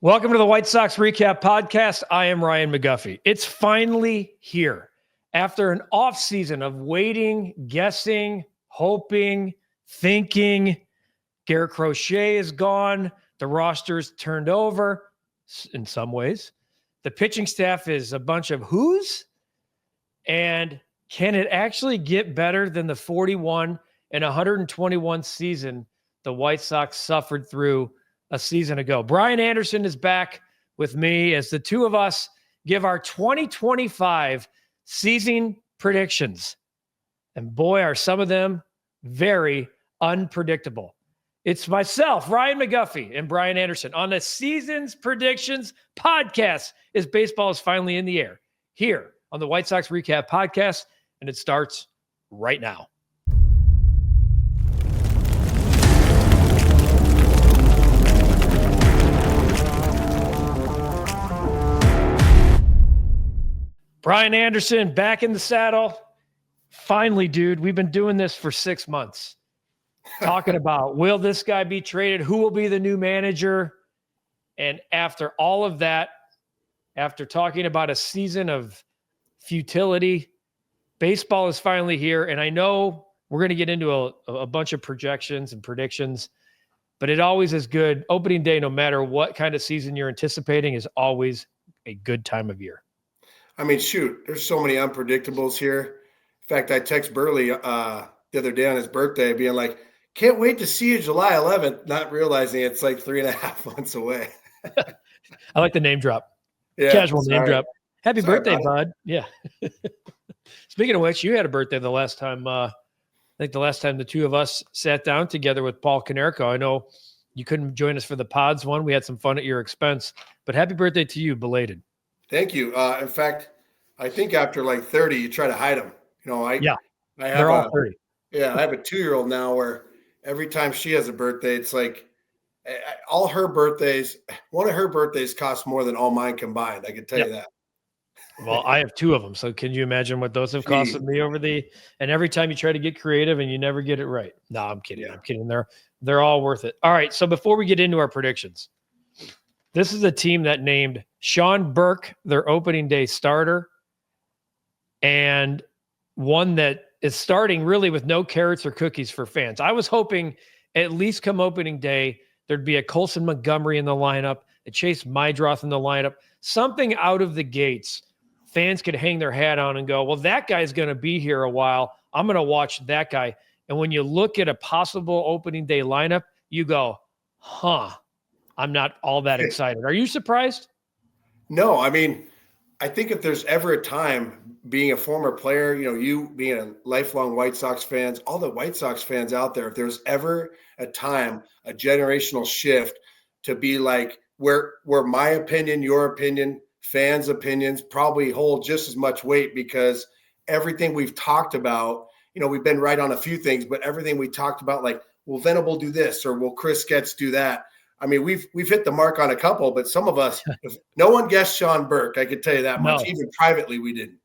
Welcome to the White Sox REKAP Podcast. I am Ryan McGuffey. It's finally here. After an offseason of waiting, guessing, hoping, thinking, Garrett Crochet is gone. The roster's turned over in some ways. The pitching staff is a bunch of who's. And can it actually get better than the 41 and 121 season the White Sox suffered through a season ago? Brian Anderson is back with me as the two of us give our 2025 season predictions. And boy, are some of them very unpredictable. It's myself, Ryan McGuffey, and Brian Anderson on the Seasons Predictions Podcast as baseball is finally in the air here on the White Sox REKAP Podcast, and it starts right now. Brian Anderson back in the saddle. Finally, dude, we've been doing this for 6 months. Talking about, will this guy be traded? Who will be the new manager? And after all of that, after talking about a season of futility, baseball is finally here. And I know we're going to get into a bunch of projections and predictions, but it always is good. Opening day, no matter what kind of season you're anticipating, is always a good time of year. I mean, shoot, there's so many unpredictables here. In fact, I text Burley the other day on his birthday being like, can't wait to see you July 11th, not realizing it's like 3.5 months away. I like the name drop. Yeah, Casual name drop. Happy birthday, bud. Yeah. Speaking of which, you had a birthday the last time, I think the last time the two of us sat down together with Paul Konerko. I know you couldn't join us for the pods one. We had some fun at your expense, but happy birthday to you, belated. Thank you. In fact, I think after like 30, you try to hide them. You know, I have they're all 30. Yeah, I have a 2-year-old now where every time she has a birthday, it's like all her birthdays, one of her birthdays costs more than all mine combined. I can tell you that. Well, I have 2 of them. So can you imagine what those have costed me and every time you try to get creative and you never get it right. No, I'm kidding. Yeah. I'm kidding. They're all worth it. All right. So before we get into our predictions, this is a team that named Sean Burke their opening day starter, and one that is starting really with no carrots or cookies for fans. I was hoping at least come opening day, there'd be a Coulson Montgomery in the lineup, a Chase Mydroth in the lineup, something out of the gates fans could hang their hat on and go, well, that guy's going to be here a while. I'm going to watch that guy. And when you look at a possible opening day lineup, you go, I'm not all that excited. Are you surprised? No, I mean, I think if there's ever a time, being a former player, you know, you being a lifelong White Sox fans, all the White Sox fans out there, if there's ever a time, a generational shift to be like where my opinion, your opinion, fans' opinions probably hold just as much weight, because everything we've talked about, you know, we've been right on a few things, but everything we talked about, like, will Venable do this or will Chris Getz do that? I mean, we've hit the mark on a couple, but some of us, no one guessed Sean Burke. I could tell you that much. No. Even privately, we didn't.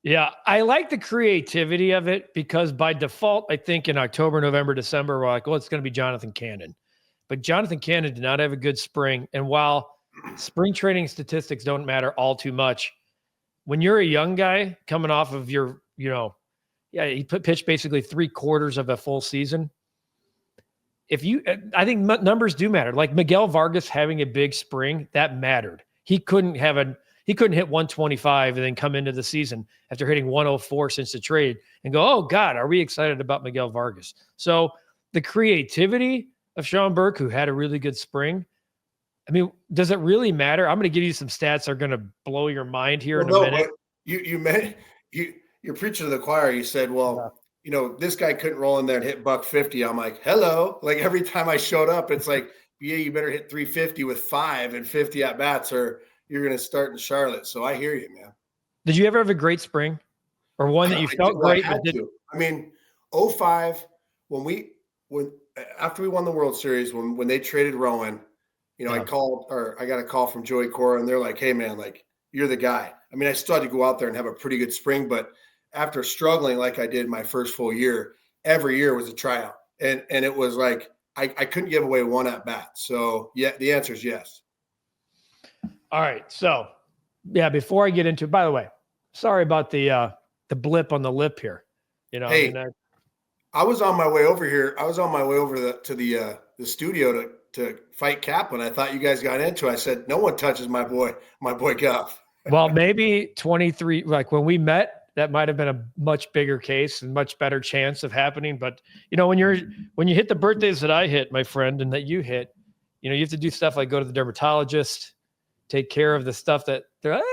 Yeah, I like the creativity of it, because by default, I think in October, November, December, we're like, well, it's going to be Jonathan Cannon. But Jonathan Cannon did not have a good spring. And while spring training statistics don't matter all too much, when you're a young guy coming off of your, he pitched basically 3/4 of a full season. I think numbers do matter. Like Miguel Vargas having a big spring, that mattered. He couldn't hit 125 and then come into the season after hitting 104 since the trade and go, oh God, are we excited about Miguel Vargas? So the creativity of Sean Burke, who had a really good spring, I mean, does it really matter? I'm going to give you some stats that are going to blow your mind here in a minute. You're preaching to the choir. You said, this guy couldn't roll in there and hit $150. I'm like, hello. Like every time I showed up, it's like, yeah, you better hit 350 with 5 and 50 at bats, or you're going to start in Charlotte. So I hear you, man. Did you ever have a great spring, or one that you felt great? I mean, 05, after we won the World Series, when they traded Rowan, I got a call from Joey Cora, and they're like, hey man, like, you're the guy. I mean, I still had to go out there and have a pretty good spring, but after struggling like I did my first full year, every year was a tryout. And it was like, I couldn't give away one at bat. So yeah, the answer is yes. All right. So, yeah, before I get into it, by the way, sorry about the blip on the lip here. Hey, I was on my way over here. I was on my way over to the studio to fight Cap when I thought you guys got into it. I said, no one touches my boy Guff. Well, maybe 23, like when we met, that might have been a much bigger case and much better chance of happening. But, when you hit the birthdays that I hit, my friend, and that you hit, you have to do stuff like go to the dermatologist, take care of the stuff that they're like,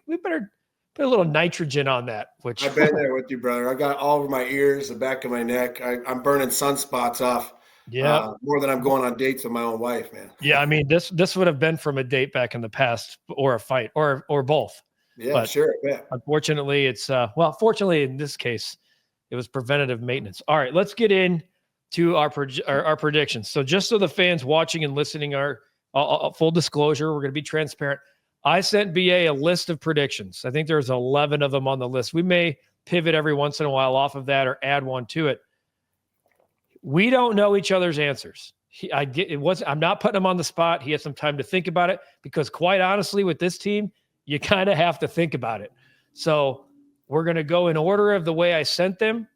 we better put a little nitrogen on that. Which I've been there with you, brother. I got all over my ears, the back of my neck. I'm burning sunspots off. Yeah, more than I'm going on dates with my own wife, man. Yeah, I mean this would have been from a date back in the past, or a fight, or both. Yeah, but sure. Yeah. Unfortunately, it's fortunately in this case, it was preventative maintenance. All right, let's get into our predictions. So just so the fans watching and listening are full disclosure, we're going to be transparent. I sent BA a list of predictions. I think there's 11 of them on the list. We may pivot every once in a while off of that or add one to it. We don't know each other's answers. I'm not putting him on the spot. He has some time to think about it because, quite honestly, with this team, you kind of have to think about it. So we're going to go in order of the way I sent them,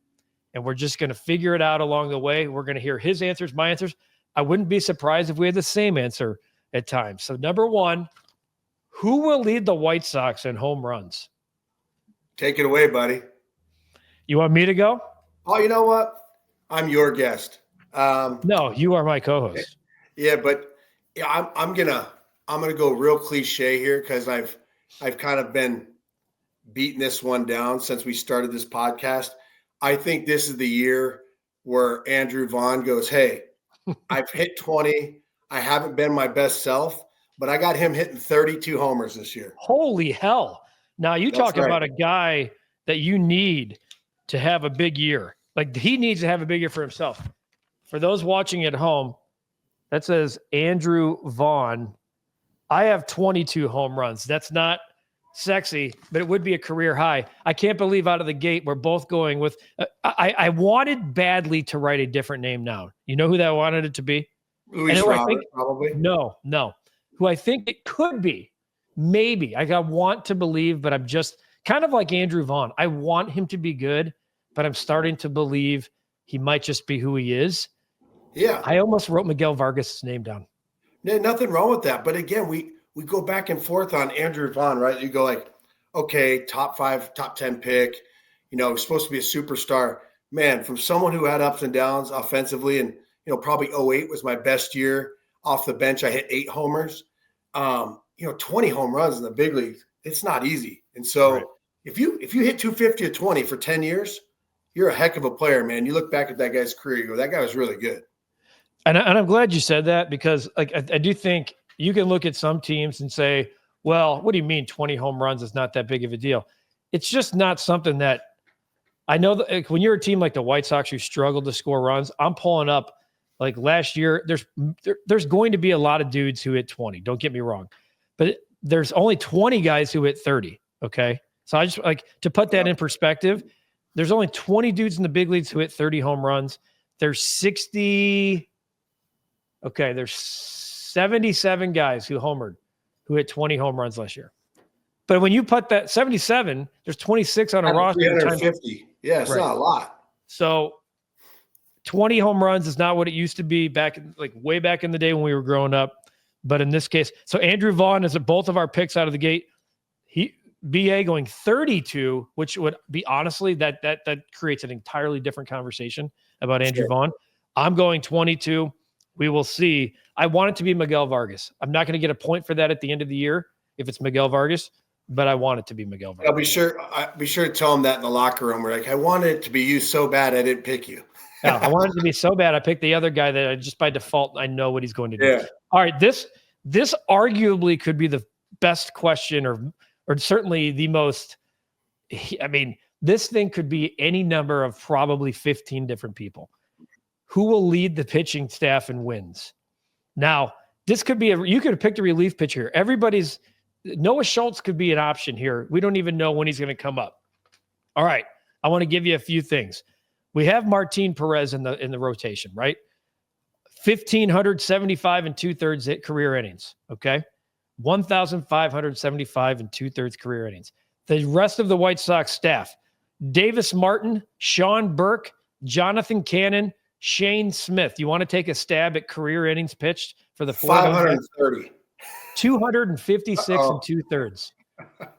and we're just going to figure it out along the way. We're going to hear his answers, my answers. I wouldn't be surprised if we had the same answer at times. So number one, who will lead the White Sox in home runs? Take it away, buddy. You want me to go? Oh, you know what? I'm your guest. No, you are my co-host. Yeah, but I'm gonna go real cliche here because I've kind of been beating this one down since we started this podcast. I think this is the year where Andrew Vaughn goes, hey, I've hit 20. I haven't been my best self, but I got him hitting 32 homers this year. Holy hell. Now you talking about a guy that you need to have a big year. Like he needs to have a big year for himself. For those watching at home, that says Andrew Vaughn. I have 22 home runs. That's not sexy, but it would be a career high. I can't believe out of the gate we're both going with I wanted badly to write a different name now. You know who that wanted it to be? Luis Robert, probably. No. Who I think it could be. Maybe. I want to believe, but I'm just kind of like Andrew Vaughn. I want him to be good, but I'm starting to believe he might just be who he is. Yeah. I almost wrote Miguel Vargas' name down. No, nothing wrong with that. But again, we go back and forth on Andrew Vaughn, right? You go like, okay, top 5, top 10 pick, supposed to be a superstar. Man, from someone who had ups and downs offensively, and, probably 08 was my best year off the bench. I hit 8 homers. 20 home runs in the big leagues, it's not easy. And so right. if you hit 250 or 20 for 10 years, you're a heck of a player, man. You look back at that guy's career, you go, that guy was really good. And I'm glad you said that because I do think you can look at some teams and say, well, what do you mean 20 home runs is not that big of a deal? It's just not something that I know that when you're a team like the White Sox who struggled to score runs, I'm pulling up like last year, there's going to be a lot of dudes who hit 20. Don't get me wrong. But there's only 20 guys who hit 30. Okay. So I just like to put that in perspective. There's only 20 dudes in the big leagues who hit 30 home runs. There's 77 guys who homered who hit 20 home runs last year. But when you put that 77, there's 26 on a roster. 350. Yeah, it's not a lot. So 20 home runs is not what it used to be way back in the day when we were growing up. But in this case, so Andrew Vaughn is at both of our picks out of the gate. BA going 32, which would be honestly that creates an entirely different conversation about Andrew Vaughn. I'm going 22. We will see. I want it to be Miguel Vargas. I'm not going to get a point for that at the end of the year if it's Miguel Vargas, but I want it to be Miguel Vargas. I'll be sure to tell him that in the locker room. We're like, I wanted it to be you so bad I didn't pick you. Yeah, I wanted it to be so bad I picked the other guy that I just by default I know what he's going to do. Yeah. All right, this arguably could be the best question or certainly the most. I mean, this thing could be any number of probably 15 different people. Who will lead the pitching staff in wins? Now, this could be you could have picked a relief pitcher. Noah Schultz could be an option here. We don't even know when he's going to come up. All right, I want to give you a few things. We have Martin Perez in the rotation, right? 1,575 and 2/3 career innings. Okay. 1,575 and 2/3 career innings. The rest of the White Sox staff, Davis Martin, Sean Burke, Jonathan Cannon, Shane Smith. You want to take a stab at career innings pitched for the 530. 256 and 2/3.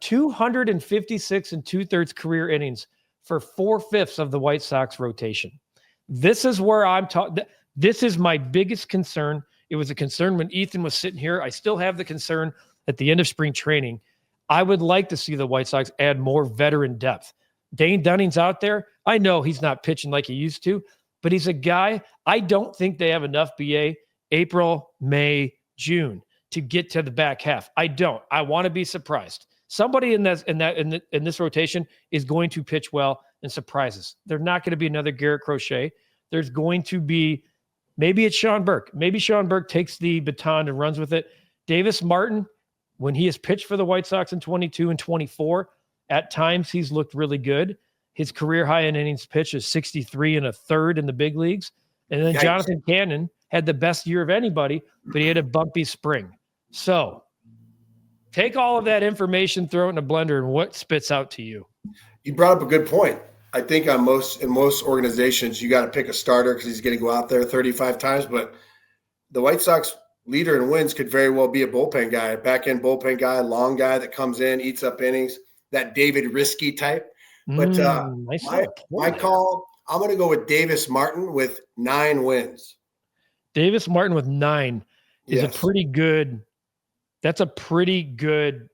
256 and 2/3 career innings for 4/5 of the White Sox rotation. This is where I'm talking. This is my biggest concern. It was a concern when Ethan was sitting here. I still have the concern at the end of spring training. I would like to see the White Sox add more veteran depth. Dane Dunning's out there. I know he's not pitching like he used to, but he's a guy. I don't think they have enough BA April, May, June to get to the back half. I don't. I want to be surprised. Somebody in this rotation is going to pitch well and surprise us. There's not going to be another Garrett Crochet. There's going to be, maybe it's Sean Burke. Maybe Sean Burke takes the baton and runs with it. Davis Martin, when he has pitched for the White Sox in 22 and 24, at times he's looked really good. His career high in innings pitched is 63 1/3 in the big leagues. And then Jonathan Cannon had the best year of anybody, but he had a bumpy spring. So take all of that information, throw it in a blender, and what spits out to you? You brought up a good point. I think in most organizations, you got to pick a starter because he's going to go out there 35 times. But the White Sox leader in wins could very well be a bullpen guy, a back-end bullpen guy, long guy that comes in, eats up innings, that David Risky type. But my call, I'm going to go with Davis Martin with 9 wins. Davis Martin with 9 is a pretty good. That's a pretty good.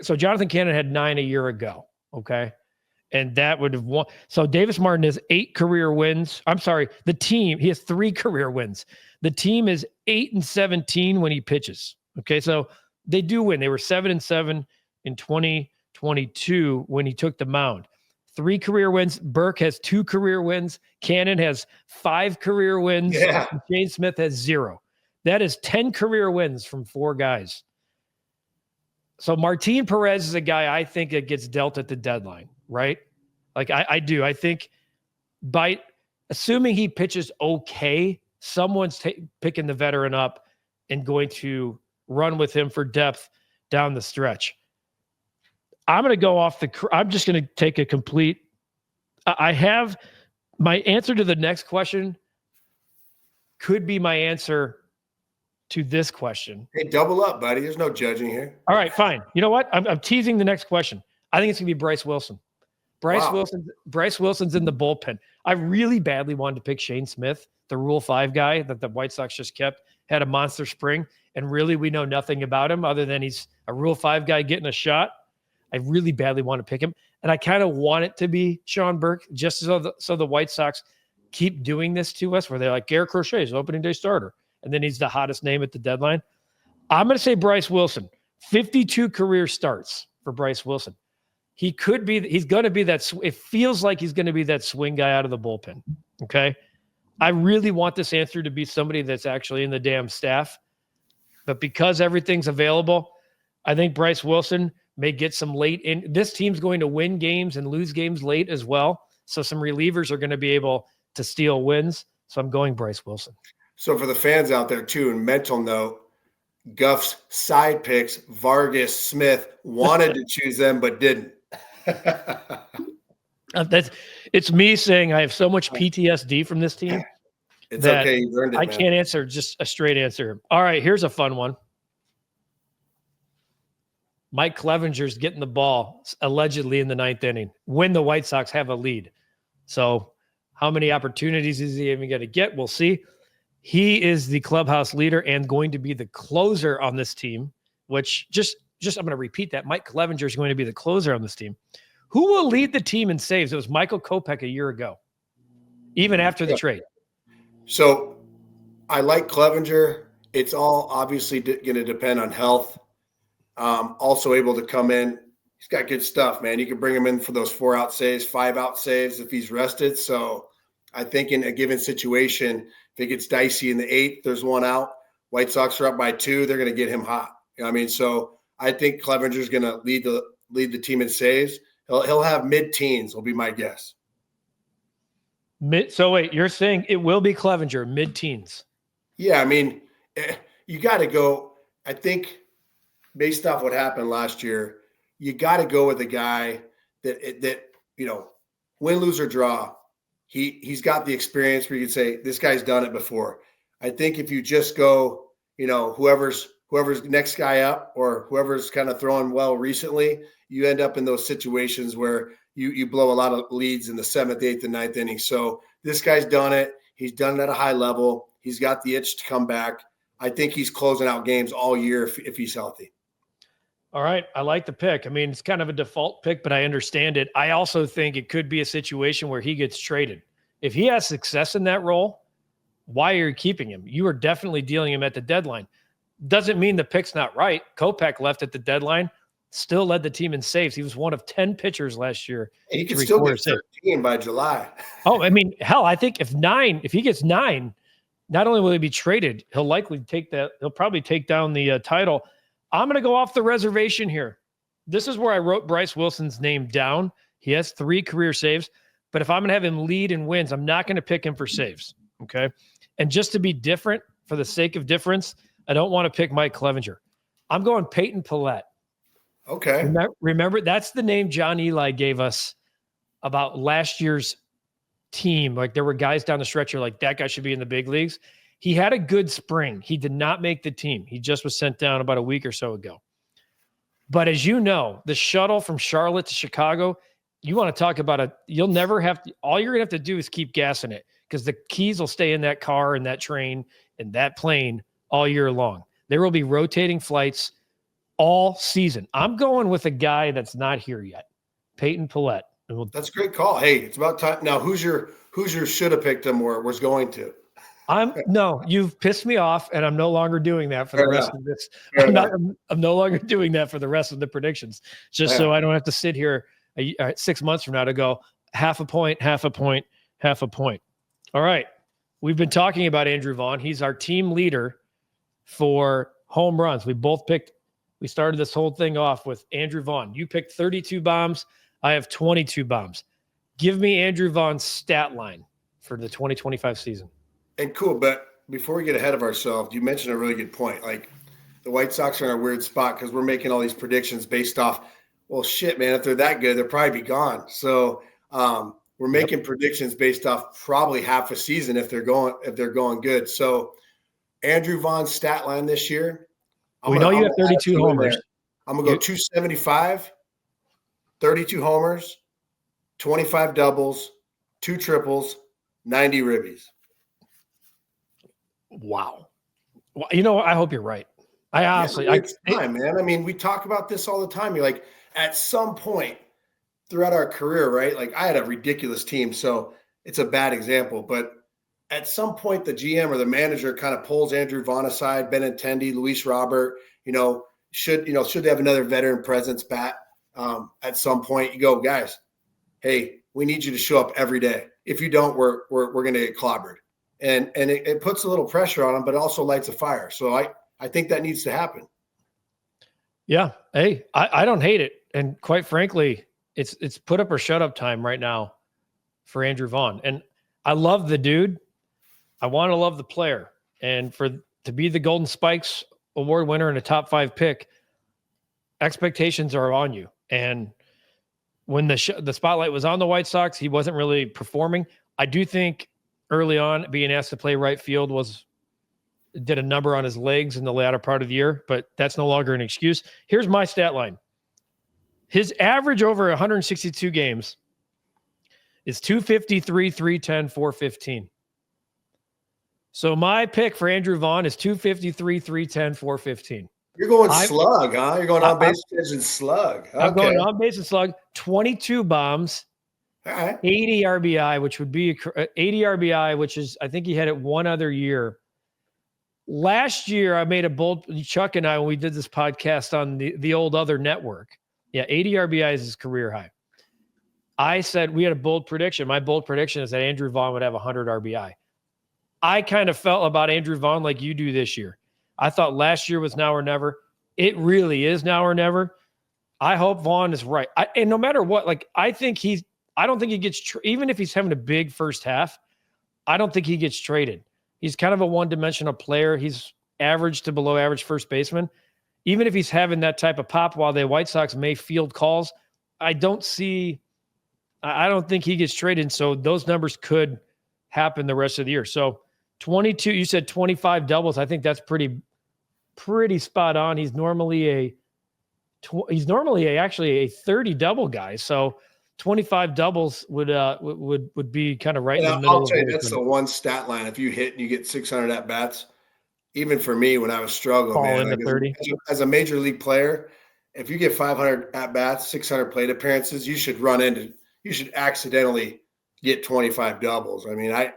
So Jonathan Cannon had 9 a year ago. Okay. And that would have won. So Davis Martin has 8 career wins. I'm sorry. The team, he has 3 career wins. The team is 8 and 17 when he pitches. Okay. So they do win. They were 7 and 7 in 2022 when he took the mound. 3 career wins. Burke has 2 career wins. Cannon has 5 career wins. Yeah. Shane Smith has 0. That is 10 career wins from 4 guys. So Martin Perez is a guy I think that gets dealt at the deadline, right? Like I do. I think by assuming he pitches okay, someone's picking the veteran up and going to run with him for depth down the stretch. I'm going to go off I'm just going to take a complete. I have my answer to the next question could be my answer to this question. Hey, double up, buddy. There's no judging here. All right, fine. You know what? I'm teasing the next question. I think it's going to be Bryce Wilson. Bryce Wilson's in the bullpen. I really badly wanted to pick Shane Smith, the Rule 5 guy that the White Sox just kept, had a monster spring, and really we know nothing about him other than he's a Rule 5 guy getting a shot. I really badly want to pick him, and I kind of want it to be Sean Burke, just so the White Sox keep doing this to us, where they're like, Garrett Crochet is opening day starter, and then he's the hottest name at the deadline. I'm going to say Bryce Wilson. 52 career starts for Bryce Wilson. He's going to be that. It feels like he's going to be that swing guy out of the bullpen. Okay. I really want this answer to be somebody that's actually in the damn staff, but because everything's available, I think Bryce Wilson may get some late in. This team's going to win games and lose games late as well. So some relievers are going to be able to steal wins. So I'm going Bryce Wilson. So for the fans out there too, in mental note, Guff's side picks, Vargas, Smith, wanted to choose them, but didn't. It's me saying I have so much PTSD from this team. It's okay. You learned it, I can't answer just a straight answer. All right, here's a fun one. Mike Clevenger's getting the ball allegedly in the 9th inning when the White Sox have a lead. So how many opportunities is he even going to get? We'll see. He is the clubhouse leader and going to be the closer on this team, which just I'm going to repeat that. Mike Clevenger is going to be the closer on this team. Who will lead the team in saves? It was Michael Kopech a year ago, even after the trade. So I like Clevenger. It's all obviously going to depend on health. Also able to come in. He's got good stuff, man. You can bring him in for those 4-out saves, 5-out saves if he's rested. So I think in a given situation, if it gets dicey in the 8th, there's 1 out. White Sox are up by 2. They're going to get him hot. You know what I mean? So I think Clevenger's going to lead the team in saves. He'll have mid-teens will be my guess. So wait, you're saying it will be Clevenger, mid-teens? Yeah, I mean, you got to go. I think based off what happened last year, you got to go with a guy that win, lose, or draw. He's got the experience where you could say this guy's done it before. I think if you just go, whoever's next guy up or whoever's kind of throwing well recently, you end up in those situations where you blow a lot of leads in the 7th, 8th, and 9th inning. So this guy's done it. He's done it at a high level. He's got the itch to come back. I think he's closing out games all year if he's healthy. All right. I like the pick. I mean, it's kind of a default pick, but I understand it. I also think it could be a situation where he gets traded. If he has success in that role, why are you keeping him? You are definitely dealing him at the deadline. Doesn't mean the pick's not right. Kopech left at the deadline, still led the team in saves. He was one of 10 pitchers last year. He could still get 13 by July. Oh, I mean, hell, I think if he gets 9, not only will he be traded, he'll likely he'll probably take down the title. I'm going to go off the reservation here. This is where I wrote Bryce Wilson's name down. He has 3 career saves, but if I'm going to have him lead in wins, I'm not going to pick him for saves. Okay. And just to be different, for the sake of difference, I don't want to pick Mike Clevenger. I'm going Peyton Pillette. Okay. Remember, that's the name John Eli gave us about last year's team. Like there were guys down the stretch here, like that guy should be in the big leagues. He had a good spring. He did not make the team. He just was sent down about a week or so ago. But as you know, the shuttle from Charlotte to Chicago, you want to talk about you'll never have to, all you're going to have to do is keep gassing it because the keys will stay in that car and that train and that plane all year long. There will be rotating flights all season. I'm going with a guy that's not here yet, Peyton Pillette. That's a great call. Hey, it's about time. Now, who's your should have picked him or was going to? No, you've pissed me off, and I'm no longer doing that for the rest of this. I'm no longer doing that for the rest of the predictions, just so I don't have to sit here 6 months from now to go half a point, half a point, half a point. All right. We've been talking about Andrew Vaughn. He's our team leader for home runs. We started this whole thing off with Andrew Vaughn. You picked 32 bombs. I have 22 bombs. Give me Andrew Vaughn's stat line for the 2025 season. And cool, but before we get ahead of ourselves, you mentioned a really good point. Like the White Sox are in a weird spot because we're making all these predictions based off, well, shit, man, if they're that good, they'll probably be gone. So we're making predictions based off probably half a season if they're going good. So Andrew Vaughn's stat line this year. You have 32 homers. I'm going to go 275, 32 homers, 25 doubles, 2 triples, 90 ribbies. Wow. Well, you know what? I hope you're right. I honestly, man. I mean, we talk about this all the time. You're like, at some point throughout our career, right? Like I had a ridiculous team, so it's a bad example, but at some point the GM or the manager kind of pulls Andrew Vaughn aside, Benintendi, Luis Robert, should they have another veteran presence bat at some point? You go, guys, hey, we need you to show up every day. If you don't, we're going to get clobbered. And it puts a little pressure on them, but it also lights a fire. So I think that needs to happen. Yeah. Hey, I don't hate it. And quite frankly, it's put up or shut up time right now for Andrew Vaughn. And I love the dude. I want to love the player. And to be the Golden Spikes Award winner and a top 5 pick, expectations are on you. And when the spotlight was on the White Sox, he wasn't really performing. I do think early on being asked to play right field did a number on his legs in the latter part of the year, but that's no longer an excuse. Here's my stat line. His average over 162 games is 253, 310, 415. So my pick for Andrew Vaughn is 253, 310, 415. You're going slug, huh? You're going on base and slug. Okay. I'm going on base and slug, 22 bombs, all right. 80 RBI, which would be 80 RBI, which is, I think he had it one other year. Last year, I made a bold, Chuck and I, when we did this podcast on the old other network. Yeah, 80 RBI is his career high. I said we had a bold prediction. My bold prediction is that Andrew Vaughn would have 100 RBI. I kind of felt about Andrew Vaughn like you do this year. I thought last year was now or never. It really is now or never. I hope Vaughn is right. And no matter what, I don't think he gets, even if he's having a big first half, I don't think he gets traded. He's kind of a one-dimensional player. He's average to below average first baseman. even if he's having that type of pop while the White Sox may field calls, I don't think he gets traded. So those numbers could happen the rest of the year. So 22, you said 25 doubles. I think that's pretty spot on. He's normally actually a 30 double guy. So 25 doubles would be kind of right in the middle. I'll tell you, that's the one stat line. If you hit and you get 600 at bats, even for me when I was struggling, man, like 30. As a major league player, if you get 500 at bats, 600 plate appearances, you should accidentally get 25 doubles. I mean, I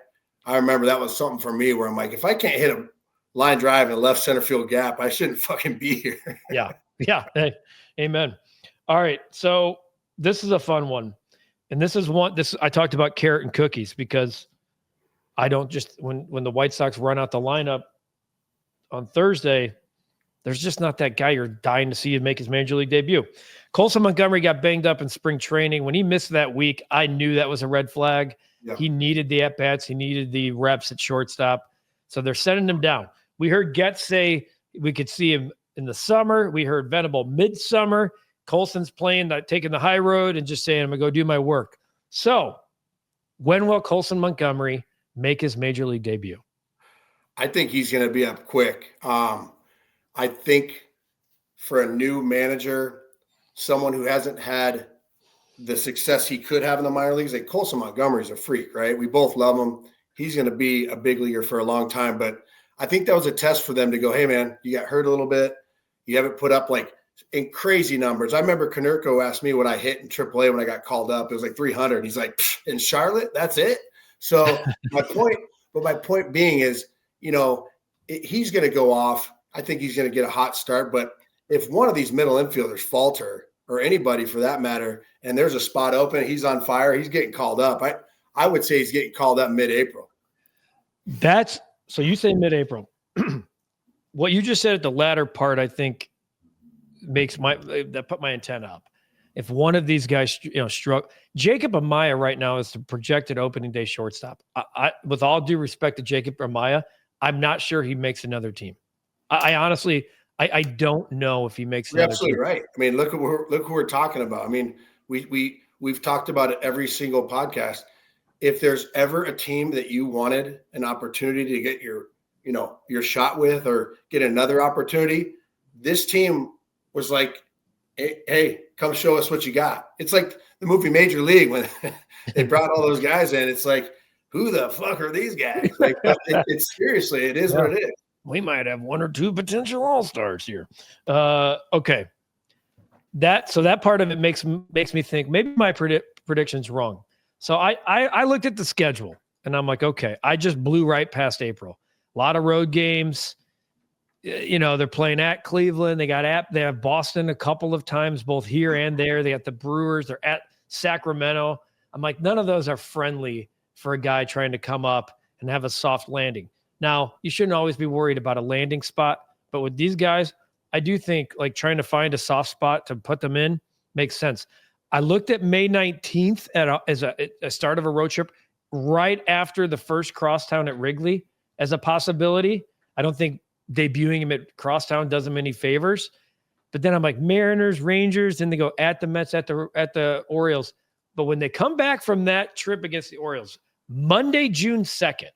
remember that was something for me where I'm like, if I can't hit a line drive in a left center field gap, I shouldn't fucking be here. Yeah. Hey, amen. All right. So this is a fun one. And I talked about carrot and cookies because I don't just, when the White Sox run out the lineup on Thursday, there's just not that guy you're dying to see him make his major league debut. Coulson Montgomery got banged up in spring training. When he missed that week, I knew that was a red flag. Yeah. He needed the at-bats. He needed the reps at shortstop. So they're sending him down. We heard Getz say we could see him in the summer. We heard Venable midsummer. Coulson's taking the high road and just saying, I'm going to go do my work. So when will Coulson Montgomery make his major league debut? I think he's going to be up quick. I think for a new manager, someone who hasn't had the success he could have in the minor leagues, like Coulson Montgomery's a freak, right? We both love him. He's going to be a big leaguer for a long time. But I think that was a test for them to go, hey, man, you got hurt a little bit. You haven't put up in crazy numbers. I remember Konerko asked me what I hit in AAA when I got called up. It was like 300. He's like, in Charlotte, that's it? So my point being is, he's going to go off. I think he's going to get a hot start. But if one of these middle infielders falter, or anybody for that matter, and there's a spot open, he's on fire, he's getting called up. I would say he's getting called up mid-April. So you say mid-April. What you just said at the latter part, I think, put my intent up. If one of these guys, struck, Jacob Amaya right now is the projected opening day shortstop. I with all due respect to Jacob Amaya, I'm not sure he makes another team. I honestly, I don't know if he makes another team. You're absolutely right. I mean, look who we're talking about. I mean, we've talked about it every single podcast. If there's ever a team that you wanted an opportunity to get your shot with or get another opportunity, this team was like, hey, come show us what you got. It's like the movie Major League when they brought all those guys in. It's like, who the fuck are these guys? Like, it's seriously, it is what it is. We might have one or two potential all-stars here. Okay. So that part of it makes me think maybe my prediction's wrong. So I looked at the schedule and I'm like, okay, I just blew right past April. A lot of road games. They're playing at Cleveland. They have Boston a couple of times, both here and there. They got the Brewers. They're at Sacramento. I'm like, none of those are friendly for a guy trying to come up and have a soft landing. Now, you shouldn't always be worried about a landing spot, but with these guys, I do think trying to find a soft spot to put them in makes sense. I looked at May 19th as a start of a road trip right after the first crosstown at Wrigley as a possibility. I don't think debuting him at crosstown does him any favors. But then I'm like, Mariners, Rangers, then they go at the Mets, at the Orioles. But when they come back from that trip against the Orioles, Monday, June 2nd,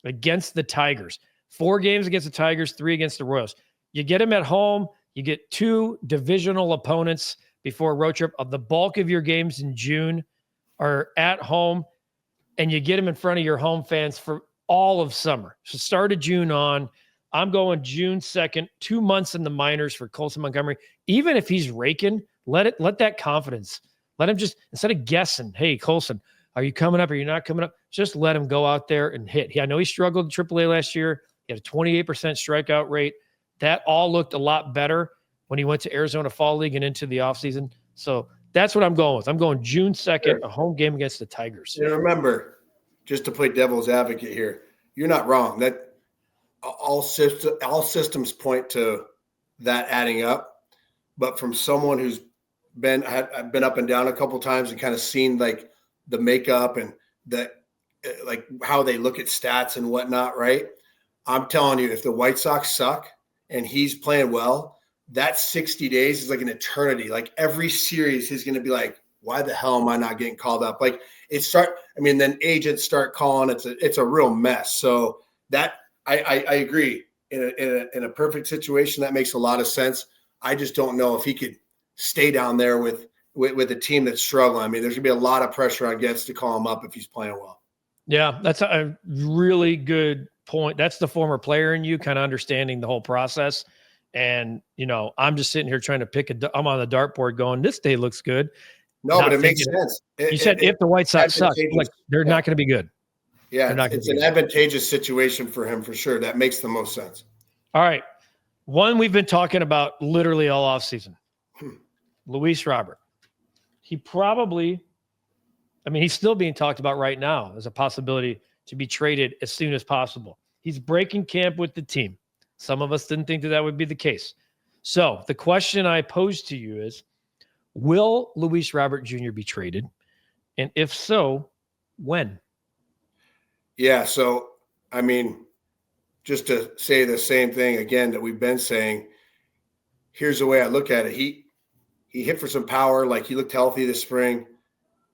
against the Tigers, 4 games against the Tigers, 3 against the Royals. You get them at home. You get 2 divisional opponents before a road trip. Of the bulk of your games in June are at home, and you get them in front of your home fans for all of summer. So start of June on. I'm going June 2nd, 2 months in the minors for Coulson Montgomery. Even if he's raking, let that confidence. Let him just, instead of guessing, hey, Coulson, are you coming up? Are you not coming up? Just let him go out there and hit. I know he struggled in AAA last year. He had a 28% strikeout rate. That all looked a lot better when he went to Arizona Fall League and into the offseason. So that's what I'm going with. I'm going June 2nd, a home game against the Tigers. And remember, just to play devil's advocate here, you're not wrong. That all systems point to that adding up. But from someone who's been up and down a couple times and kind of seen the makeup and how they look at stats and whatnot, right? I'm telling you, if the White Sox suck and he's playing well, that 60 days is like an eternity. Like every series, he's going to be like, why the hell am I not getting called up? Like then agents start calling. It's a real mess. So that I agree. In a perfect situation, that makes a lot of sense. I just don't know if he could stay down there with a team that's struggling. I mean, there's gonna be a lot of pressure on Getz to call him up if he's playing well. Yeah, that's a really good point. That's the former player in you kind of understanding the whole process. And, I'm just sitting here trying to I'm on the dartboard going, this day looks good. No, but it makes sense. You said if the White Sox suck, like they're not going to be good. Yeah, it's an advantageous situation for him for sure. That makes the most sense. All right. One we've been talking about literally all offseason. Luis Robert. He's still being talked about right now as a possibility to be traded as soon as possible. He's breaking camp with the team. Some of us didn't think that would be the case. So the question I pose to you is, will Luis Robert Jr. be traded? And if so, when? Yeah. So, just to say the same thing again that we've been saying, here's the way I look at it. He hit for some power. Like he looked healthy this spring.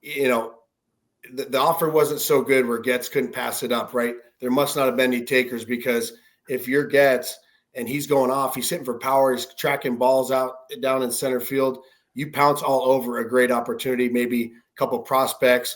The offer wasn't so good where Getz couldn't pass it up, right? There must not have been any takers, because if you're Getz and he's going off, he's hitting for power, he's tracking balls out down in center field, you pounce all over a great opportunity, maybe a couple prospects,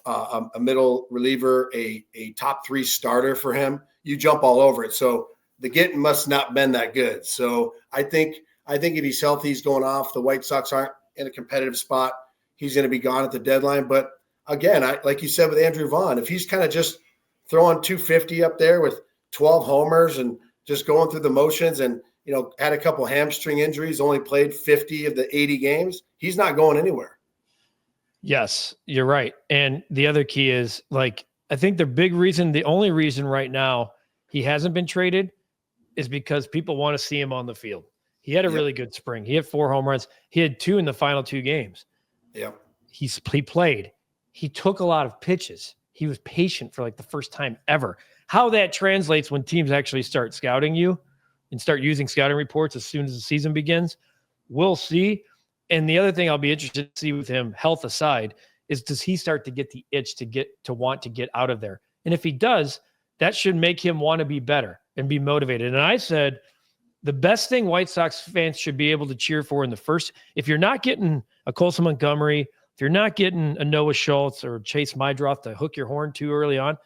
a middle reliever, a top 3 starter for him. You jump all over it. So the getting must not been that good. So I think if he's healthy, he's going off. The White Sox aren't in a competitive spot. He's going to be gone at the deadline. But again, like you said with Andrew Vaughn, if he's kind of just throwing 250 up there with 12 homers and just going through the motions and, had a couple hamstring injuries, only played 50 of the 80 games, he's not going anywhere. Yes, you're right. And the other key is, I think the only reason right now he hasn't been traded is because people want to see him on the field. He had a really good spring. He had 4 home runs. He had 2 in the final 2 games. Yeah. He played. He took a lot of pitches. He was patient for the first time ever. How that translates when teams actually start scouting you and start using scouting reports as soon as the season begins, we'll see. And the other thing I'll be interested to see with him, health aside, is does he start to get the itch to want to get out of there? And if he does, that should make him want to be better and be motivated. And I said, the best thing White Sox fans should be able to cheer for in the first, if you're not getting a Coulson Montgomery, if you're not getting a Noah Schultz or Chase Mydroth to hook your horn too early on,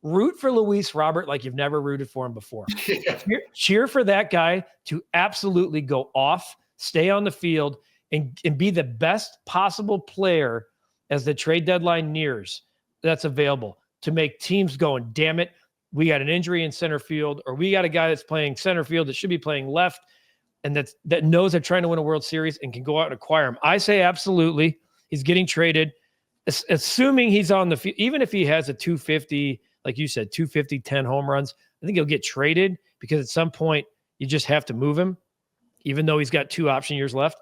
root for Luis Robert like you've never rooted for him before. Yeah. Cheer for that guy to absolutely go off, stay on the field, and be the best possible player as the trade deadline nears that's available to make teams going, damn it, we got an injury in center field, or we got a guy that's playing center field that should be playing left and that knows they're trying to win a World Series and can go out and acquire him. I say absolutely. He's getting traded, assuming he's on the field. Even if he has a 250, like you said, 250, 10 home runs, I think he'll get traded because at some point you just have to move him, even though he's got 2 option years left.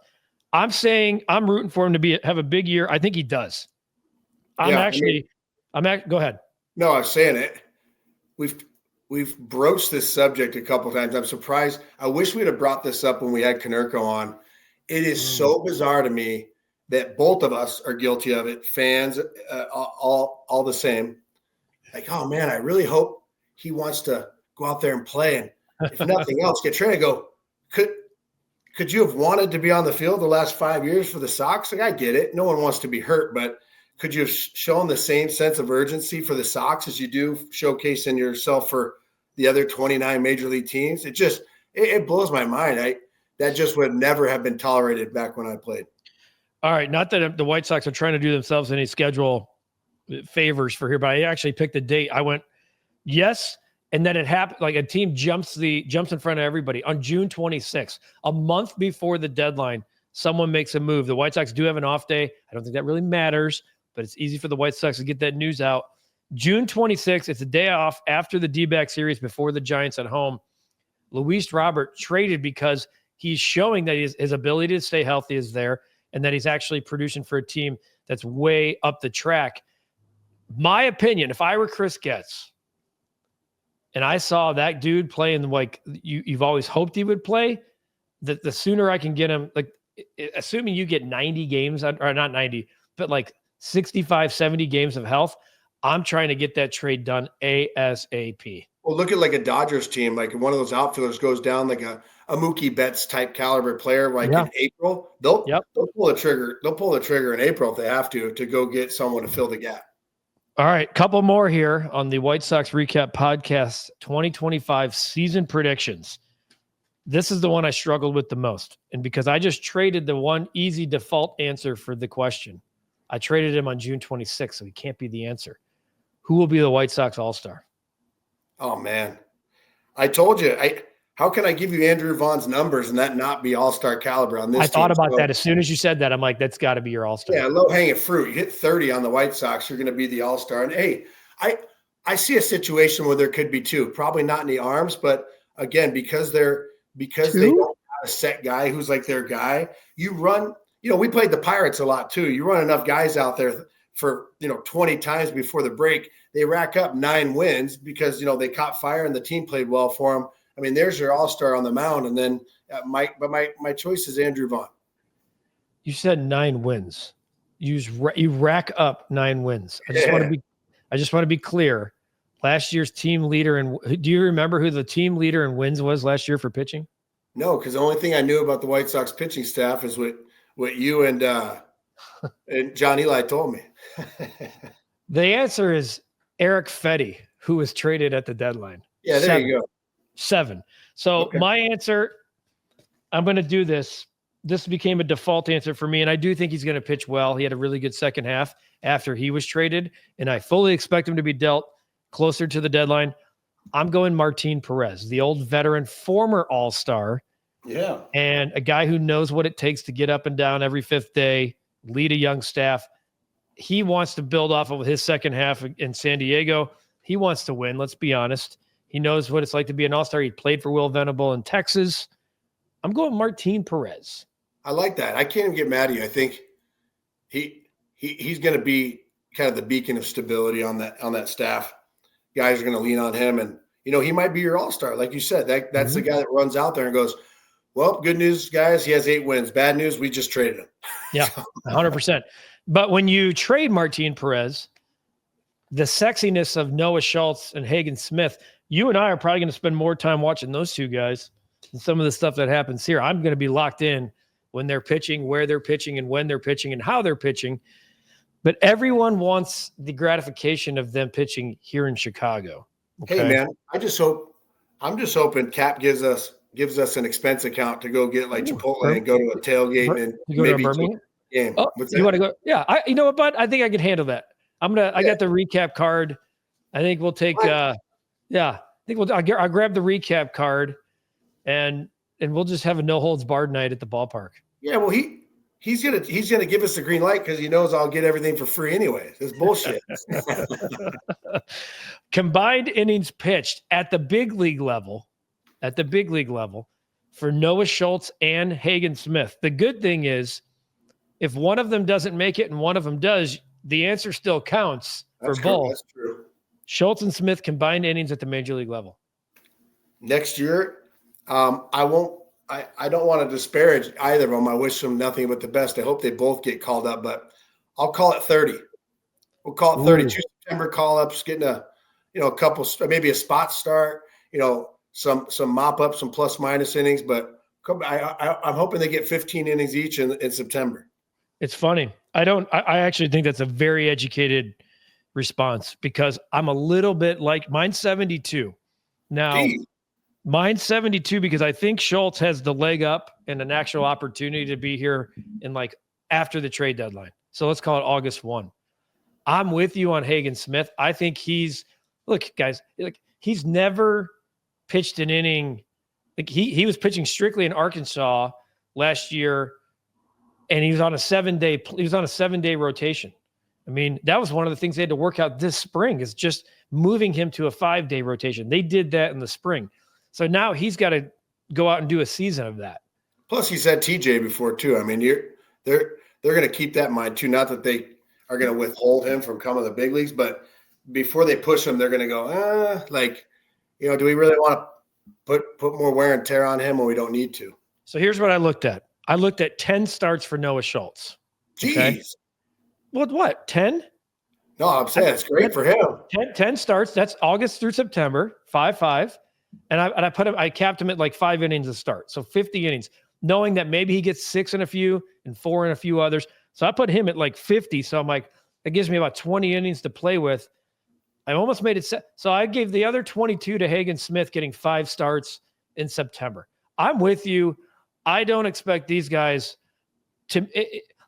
I'm saying I'm rooting for him to have a big year. I think he does. Go ahead. No, I'm saying it. We've broached this subject a couple of times. I'm surprised. I wish we'd have brought this up when we had Konerko on. It is so bizarre to me that both of us are guilty of it. Fans, all the same. Like, oh man, I really hope he wants to go out there and play, and if nothing else, get traded. Could you have wanted to be on the field the last 5 years for the Sox? Like, I get it. No one wants to be hurt, but could you have shown the same sense of urgency for the Sox as you do showcasing yourself for the other 29 major league teams? It blows my mind. That just would never have been tolerated back when I played. All right. Not that the White Sox are trying to do themselves any schedule favors for here, but I actually picked the date. I went, yes. And then it happened, like a team jumps in front of everybody on June 26th, a month before the deadline. Someone makes a move. The White Sox do have an off day. I don't think that really matters, but it's easy for the White Sox to get that news out. June 26th, it's a day off after the D-back series before the Giants at home. Luis Robert traded because he's showing that his ability to stay healthy is there and that he's actually producing for a team that's way up the track. My opinion, if I were Chris Getz and I saw that dude playing like you've always hoped he would play, the sooner I can get him, like assuming you get 90 games, or not 90, but like 65, 70 games of health, I'm trying to get that trade done ASAP. Well, look at like a Dodgers team, like one of those outfielders goes down, like a Mookie Betts type caliber player, like in April, they'll pull the trigger. They'll pull the trigger in April if they have to go get someone to fill the gap. All right, couple more here on the White Sox Recap Podcast 2025 season predictions. This is the one I struggled with the most. And because I just traded the one easy default answer for the question, I traded him on June 26th, so he can't be the answer. Who will be the White Sox All-Star? Oh, man. I told you. How can I give you Andrew Vaughn's numbers and that not be all-star caliber on this team? I thought about that. As soon as you said that, I'm like, that's got to be your all-star. Yeah, low-hanging fruit. You hit 30 on the White Sox, you're going to be the all-star. And, hey, I see a situation where there could be two. Probably not in the arms, but, again, because they don't have a set guy who's like their guy, you run – we played the Pirates a lot too. You run enough guys out there for, 20 times before the break, they rack up 9 wins because, they caught fire and the team played well for them. I mean, there's your all-star on the mound. And then my choice is Andrew Vaughn. You said 9 wins. You rack up 9 wins. I just want to be clear. Last year's team leader, do you remember who the team leader in wins was last year for pitching? No, because the only thing I knew about the White Sox pitching staff is what you and John Eli told me. The answer is Eric Fetty, who was traded at the deadline. Yeah, there you go. 7. So My answer, I'm going to do this. This became a default answer for me, and I do think he's going to pitch well. He had a really good second half after he was traded, and I fully expect him to be dealt closer to the deadline. I'm going Martin Perez, the old veteran, former All-Star. Yeah. And a guy who knows what it takes to get up and down every 5th day, lead a young staff. He wants to build off of his second half in San Diego. He wants to win, let's be honest. He knows what it's like to be an all-star. He played for Will Venable in Texas. I'm going Martin Perez. I like that. I can't even get mad at you. I think he's going to be kind of the beacon of stability on that staff. Guys are going to lean on him, and he might be your all-star, like you said. That's the guy that runs out there and goes, "Well, good news, guys. He has 8 wins. Bad news, we just traded him." Yeah, 100%. But when you trade Martin Perez, the sexiness of Noah Schultz and Hagen Smith, you and I are probably going to spend more time watching those two guys than some of the stuff that happens here. I'm going to be locked in when they're pitching, where they're pitching, and when they're pitching, and how they're pitching. But everyone wants the gratification of them pitching here in Chicago. Okay? Hey, man, I'm just hoping Cap gives us an expense account to go get like Chipotle and go to a tailgate and maybe to a game. Oh, you want to go? Yeah, you know what, bud? I think I can handle that. I got the recap card. I think we'll take. I'll grab the recap card, and we'll just have a no holds barred night at the ballpark. Yeah, well, he's gonna give us the green light because he knows I'll get everything for free anyway. It's bullshit. Combined innings pitched at the big league level for Noah Schultz and Hagen Smith. The good thing is, if one of them doesn't make it and one of them does, the answer still counts for both. That's true. Schultz and Smith combined innings at the major league level. Next year, I don't want to disparage either of them. I wish them nothing but the best. I hope they both get called up, but I'll call it 30. We'll call it 30. 2 September call-ups, getting a couple, maybe a spot start, some mop up, some plus minus innings, but I'm hoping they get 15 innings each in September. It's funny. I actually think that's a very educated response because I'm a little bit like mine's 72. Now, mine's 72 because I think Schultz has the leg up and an actual opportunity to be here in like after the trade deadline. So let's call it August 1. I'm with you on Hagen Smith. I think he's never pitched an inning. Like he was pitching strictly in Arkansas last year, and he was on a 7-day rotation. I mean, that was one of the things they had to work out this spring is just moving him to a 5-day rotation. They did that in the spring. So now he's got to go out and do a season of that. Plus he's had TJ before too. I mean, they're going to keep that in mind too. Not that they are going to withhold him from coming to the big leagues, but before they push him, they're going to go, do we really want to put more wear and tear on him when we don't need to? So here's what I looked at. I looked at 10 starts for Noah Schultz. Jeez. Okay? Well, what, 10? No, I'm saying it's great for him. 10 starts. That's August through September, 5-5. And I capped him at like 5 innings a start. So 50 innings, knowing that maybe he gets 6 in a few and 4 in a few others. So I put him at like 50. So I'm like, that gives me about 20 innings to play with. I almost made it set. So I gave the other 22 to Hagen Smith getting 5 starts in September. I'm with you. I don't expect these guys to,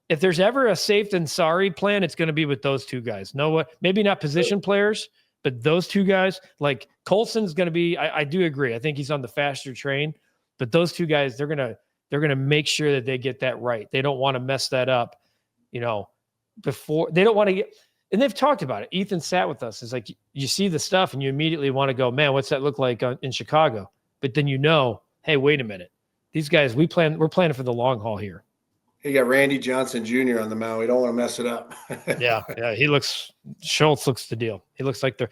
if there's ever a safe than sorry plan, it's going to be with those two guys. Noah, maybe not position players, but those two guys, like Coulson's going to be, I do agree. I think he's on the faster train, but those two guys, they're going to make sure that they get that right. They don't want to mess that up, before they don't want to get, and they've talked about it. Ethan sat with us. It's like, you see the stuff and you immediately want to go, man, what's that look like in Chicago? But then, hey, wait a minute. These guys, we're planning for the long haul here. You got Randy Johnson Jr. on the mound. We don't want to mess it up. Yeah. Schultz looks the deal. He looks like to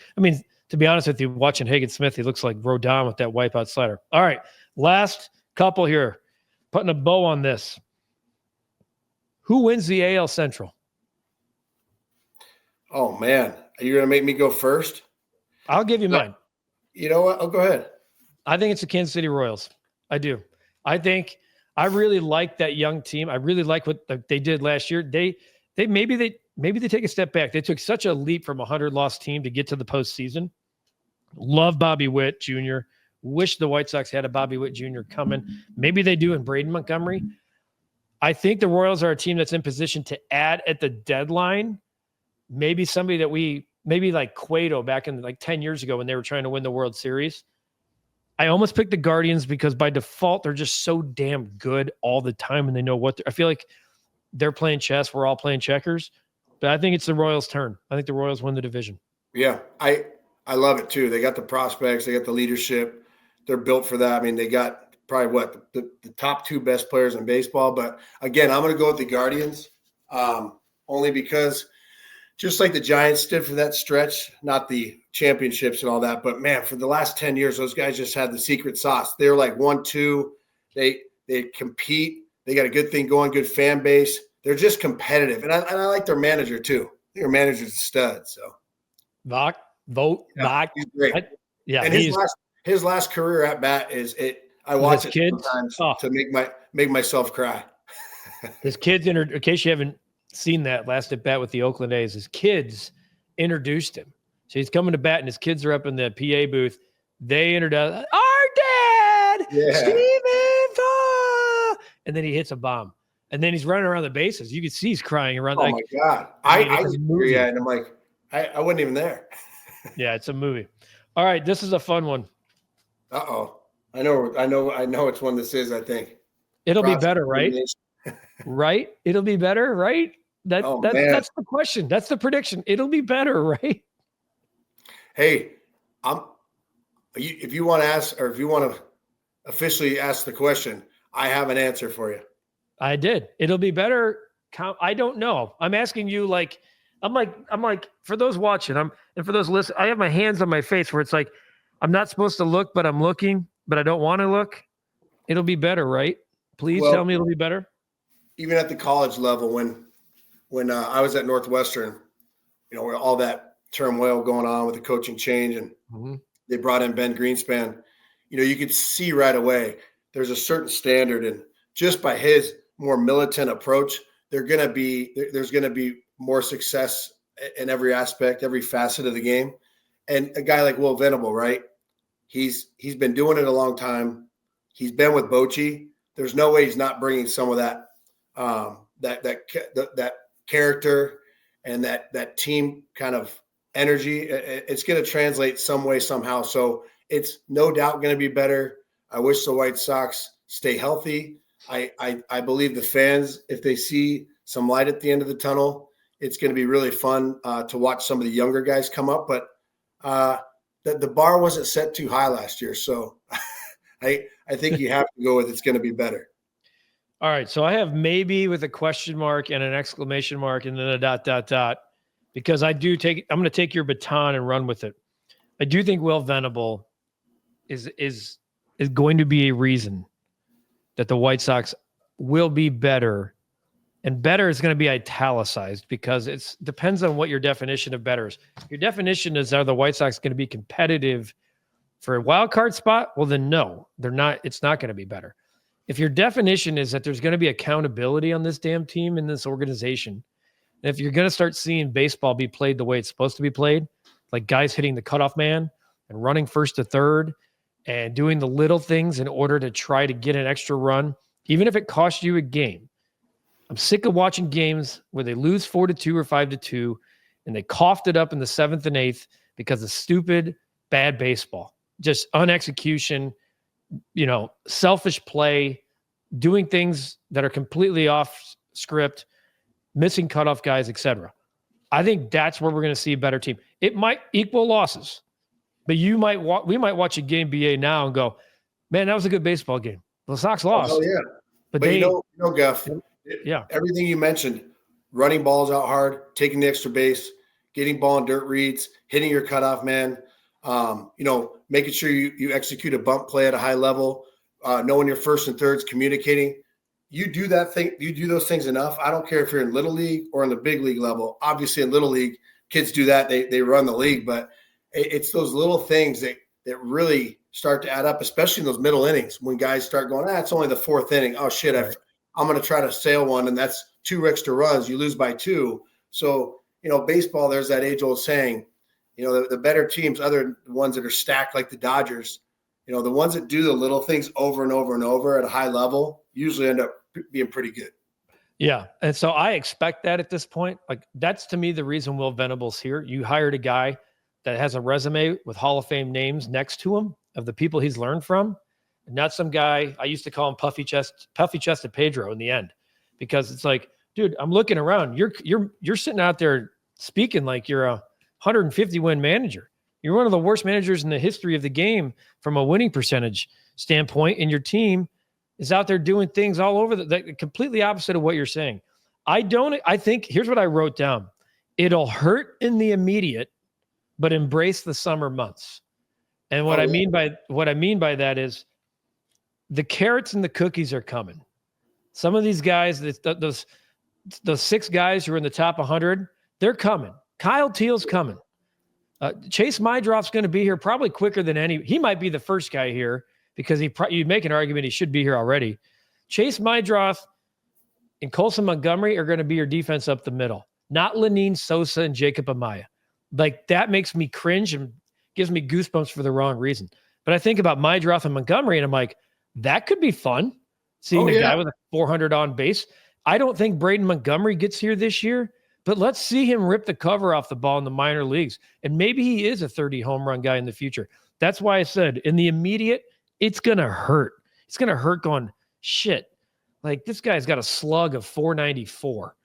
be honest with you, watching Hagen Smith, he looks like Rodon with that wipeout slider. All right. Last couple here. Putting a bow on this. Who wins the AL Central? Oh, man. Are you going to make me go first? I'll give you mine. You know what? Oh, go ahead. I think it's the Kansas City Royals. I do. I really like that young team. I really like what they did last year. They maybe they take a step back. They took such a leap from a 100-loss team to get to the postseason. Love Bobby Witt Jr. Wish the White Sox had a Bobby Witt Jr. coming. Maybe they do in Braden Montgomery. I think the Royals are a team that's in position to add at the deadline. Maybe somebody that maybe like Cueto back in like 10 years ago when they were trying to win the World Series. I almost picked the Guardians because by default, they're just so damn good all the time and they know I feel like they're playing chess. We're all playing checkers. But I think it's the Royals' turn. I think the Royals win the division. Yeah, I love it too. They got the prospects. They got the leadership. They're built for that. I mean, they got probably the top 2 best players in baseball. But again, I'm going to go with the Guardians only because just like the Giants did for that stretch, not the championships and all that, but man, for the last 10 years, those guys just had the secret sauce. They're like 1-2. They compete. They got a good thing going, good fan base. They're just competitive. And I like their manager too. Their manager's a stud. So Vaughn. He's great. And his last career at bat is it. I watch it sometimes to make myself cry. His kids, in case you haven't seen that last at bat with the Oakland A's, his kids introduced him. So he's coming to bat and his kids are up in the PA booth. They introduced our dad, Steven Vaughn! And then he hits a bomb. And then he's running around the bases. You can see he's crying around. Oh my God. I and I'm like, I wasn't even there. Yeah, it's a movie. All right, this is a fun one. Uh-oh. I know which one this is, I think. It'll be better, right? Right? It'll be better, right? That's the question. That's the prediction. It'll be better, right? Hey, if you want to ask, or if you want to officially ask the question, I have an answer for you. I did. It'll be better. I don't know. I'm asking you I'm like, for those watching, and for those listening, I have my hands on my face where it's like, I'm not supposed to look, but I'm looking, but I don't want to look. It'll be better, right? Please tell me it'll be better. Even at the college level, when I was at Northwestern, where all that turmoil going on with the coaching change and they brought in Ben Greenspan, you could see right away there's a certain standard, and just by his more militant approach, there's going to be more success in every aspect, every facet of the game. And a guy like Will Venable, right? He's been doing it a long time. He's been with Bochy. There's no way he's not bringing some of that that character and that team kind of energy. It's going to translate some way, somehow. So it's no doubt going to be better. I wish the White Sox stay healthy. I believe the fans, if they see some light at the end of the tunnel, it's going to be really fun to watch some of the younger guys come up. But the bar wasn't set too high last year. So I think you have to go with it's going to be better. All right. So I have maybe with a question mark and an exclamation mark and then a ... because I'm going to take your baton and run with it. I do think Will Venable is going to be a reason that the White Sox will be better. And better is going to be italicized because it depends on what your definition of better is. Your definition is, are the White Sox going to be competitive for a wild card spot? Well, then no, they're not. It's not going to be better. If your definition is that there's going to be accountability on this damn team in this organization, and if you're going to start seeing baseball be played the way it's supposed to be played, like guys hitting the cutoff man and running first to third and doing the little things in order to try to get an extra run, even if it costs you a game. I'm sick of watching games where they lose 4-2 or 5-2, and they coughed it up in the 7th and 8th because of stupid, bad baseball, just unexecution, selfish play, doing things that are completely off script, missing cutoff guys, etc. I think that's where we're going to see a better team. It might equal losses, but we might watch a game BA now and go, man, that was a good baseball game. The Sox lost. Oh yeah, but they, Guff. Yeah. Everything you mentioned, running balls out hard, taking the extra base, getting ball and dirt reads, hitting your cutoff man, making sure you execute a bump play at a high level, knowing your first and thirds, communicating. You do those things enough. I don't care if you're in little league or in the big league level. Obviously in little league, kids do that. They run the league, but it's those little things that really start to add up, especially in those middle innings when guys start going, it's only the 4th inning. Oh shit. I'm going to try to sail one, and that's 2 extra runs. You lose by 2. So, baseball, there's that age-old saying, the better teams, other ones that are stacked like the Dodgers, the ones that do the little things over and over and over at a high level usually end up being pretty good. Yeah, and so I expect that at this point. Like, that's, to me, the reason Will Venable's here. You hired a guy that has a resume with Hall of Fame names next to him of the people he's learned from. Not some guy, I used to call him puffy chested Pedro in the end, because it's like, dude, I'm looking around. You're sitting out there speaking like you're a 150 win manager. You're one of the worst managers in the history of the game from a winning percentage standpoint, and your team is out there doing things all over the completely opposite of what you're saying. I think here's what I wrote down. It'll hurt in the immediate, but embrace the summer months. And what I mean by that is, the carrots and the cookies are coming. Some of these guys, those 6 guys who are in the top 100, they're coming. Kyle Teal's coming. Chase Mydroff's going to be here probably quicker than any. He might be the first guy here because you'd make an argument he should be here already. Chase Mydroff and Coulson Montgomery are going to be your defense up the middle, not Lenine Sosa and Jacob Amaya. Like, that makes me cringe and gives me goosebumps for the wrong reason. But I think about Mydroff and Montgomery, and I'm like, that could be fun, seeing a guy with a 400 on base. I don't think Braden Montgomery gets here this year, but let's see him rip the cover off the ball in the minor leagues. And maybe he is a 30 home run guy in the future. That's why I said in the immediate, it's going to hurt. It's going to hurt going, shit, like this guy's got a slug of 494,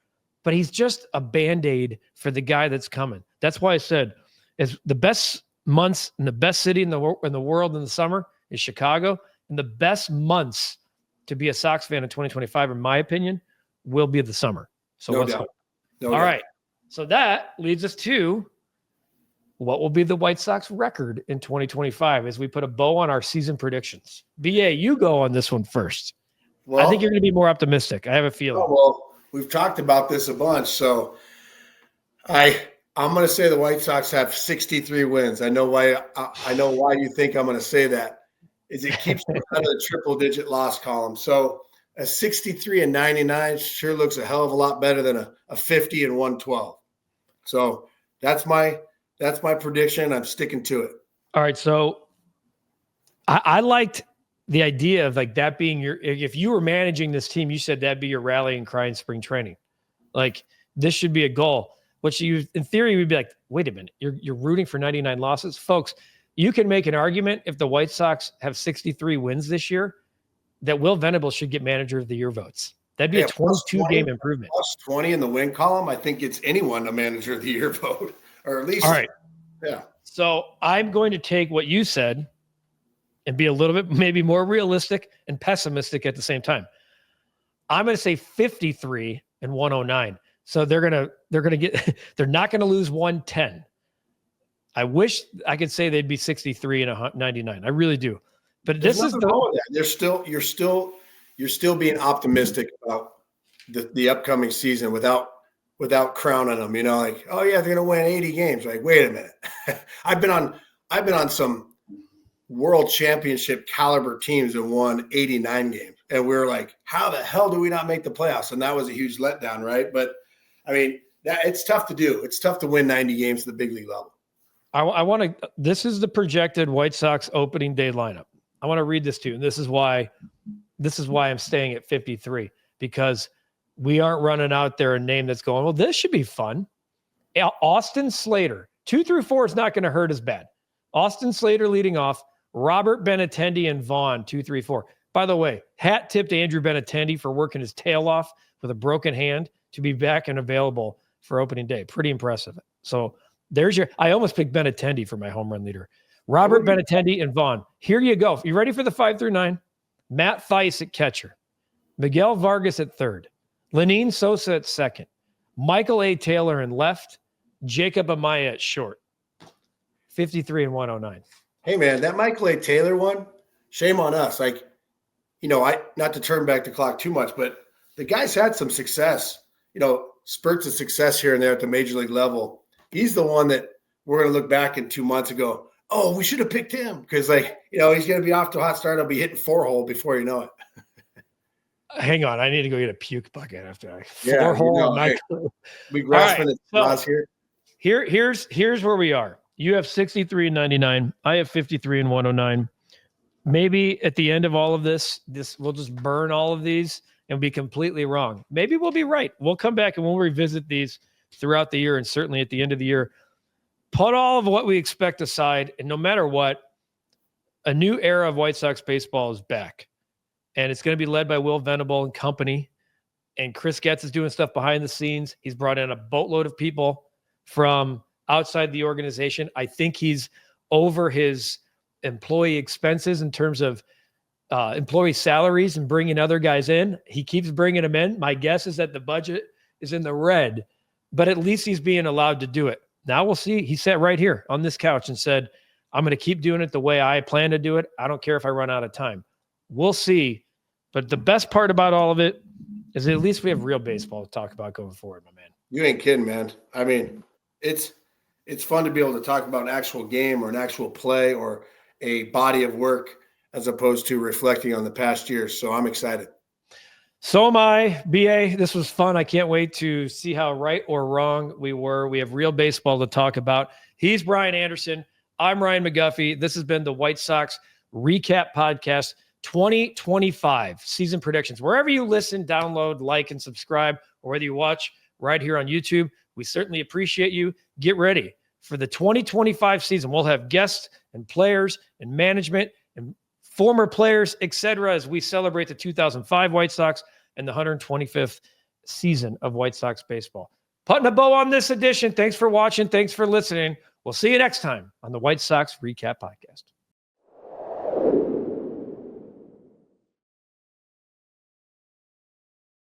but he's just a Band-Aid for the guy that's coming. That's why I said, as the best months in the best city in the world in the summer is Chicago. And the best months to be a Sox fan in 2025, in my opinion, will be the summer. So no let's doubt. go. All right. So that leads us to what will be the White Sox record in 2025 as we put a bow on our season predictions. BA, you go on this one first. Well, I think you're going to be more optimistic. I have a feeling. We've talked about this a bunch. So I'm going to say the White Sox have 63 wins. I know why you think I'm going to say that. Is it keeps them out of the triple-digit loss column. So a 63-99 sure looks a hell of a lot better than a 50-112. So that's my prediction. I'm sticking to it. All right. So I liked the idea of like that being if you were managing this team, you said that'd be your rallying cry in spring training. Like, this should be a goal, which you, in theory, would be like, wait a minute, you're rooting for 99 losses, folks. You can make an argument if the White Sox have 63 wins this year that Will Venable should get manager of the year votes. That'd be a 22-game improvement. Plus 20 in the win column. I think it's anyone a manager of the year vote, or at least. All right. Yeah. So I'm going to take what you said and be a little bit maybe more realistic and pessimistic at the same time. I'm going to say 53-109. So they're not going to lose 110. I wish I could say they'd be 63-99. I really do. But this is you're still you're still being optimistic about the upcoming season without crowning them, like, oh yeah, they're going to win 80 games. Like, wait a minute. I've been on some world championship caliber teams that won 89 games. And we were like, how the hell do we not make the playoffs? And that was a huge letdown, right? But I mean, it's tough to do. It's tough to win 90 games at the big league level. I want to, this is the projected White Sox opening day lineup. I want to read this to you. And this is why I'm staying at 53, because we aren't running out there a name that's going, well, this should be fun. Austin Slater, 2 through 4 is not going to hurt as bad. Austin Slater leading off, Robert Benintendi and Vaughn, 2, 3, 4. By the way, hat tip to Andrew Benintendi for working his tail off with a broken hand to be back and available for opening day. Pretty impressive. So there's I almost picked Benintendi for my home run leader. Robert Benintendi and Vaughn. Here you go. You ready for the 5 through 9? Matt Theis at catcher. Miguel Vargas at third. Lenine Sosa at second. Michael A. Taylor in left. Jacob Amaya at short. 53 and 109. Hey, man, that Michael A. Taylor one, shame on us. Like, not to turn back the clock too much, but the guy's had some success, spurts of success here and there at the major league level. He's the one that we're going to look back in 2 months and go, oh, we should have picked him. Because, he's going to be off to a hot start. He'll be hitting 4-hole before you know it. Hang on. I need to go get a puke bucket after I 4-hole. We grasping at straws here. Here's where we are. You have 63 and 99. I have 53 and 109. Maybe at the end of all of this we'll just burn all of these and be completely wrong. Maybe we'll be right. We'll come back and we'll revisit these throughout the year and certainly at the end of the year. Put all of what we expect aside, and no matter what, a new era of White Sox baseball is back. And it's going to be led by Will Venable and company. And Chris Getz is doing stuff behind the scenes. He's brought in a boatload of people from outside the organization. I think he's over his employee expenses in terms of employee salaries and bringing other guys in. He keeps bringing them in. My guess is that the budget is in the red, but at least he's being allowed to do it. Now we'll see. He sat right here on this couch and said, I'm going to keep doing it the way I plan to do it. I don't care if I run out of time. We'll see. But the best part about all of it is at least we have real baseball to talk about going forward, my man. You ain't kidding, man. I mean, it's fun to be able to talk about an actual game or an actual play or a body of work as opposed to reflecting on the past years. So I'm excited. So am I, BA. This was fun. I can't wait to see how right or wrong we were. We have real baseball to talk about. He's Brian Anderson. I'm Ryan McGuffey. This has been the White Sox Recap Podcast 2025 season predictions. Wherever you listen, download, like, and subscribe, or whether you watch right here on YouTube, we certainly appreciate you. Get ready for the 2025 season. We'll have guests and players and management and former players, etc., as we celebrate the 2005 White Sox and the 125th season of White Sox baseball. Putting a bow on this edition. Thanks for watching. Thanks for listening. We'll see you next time on the White Sox Recap Podcast.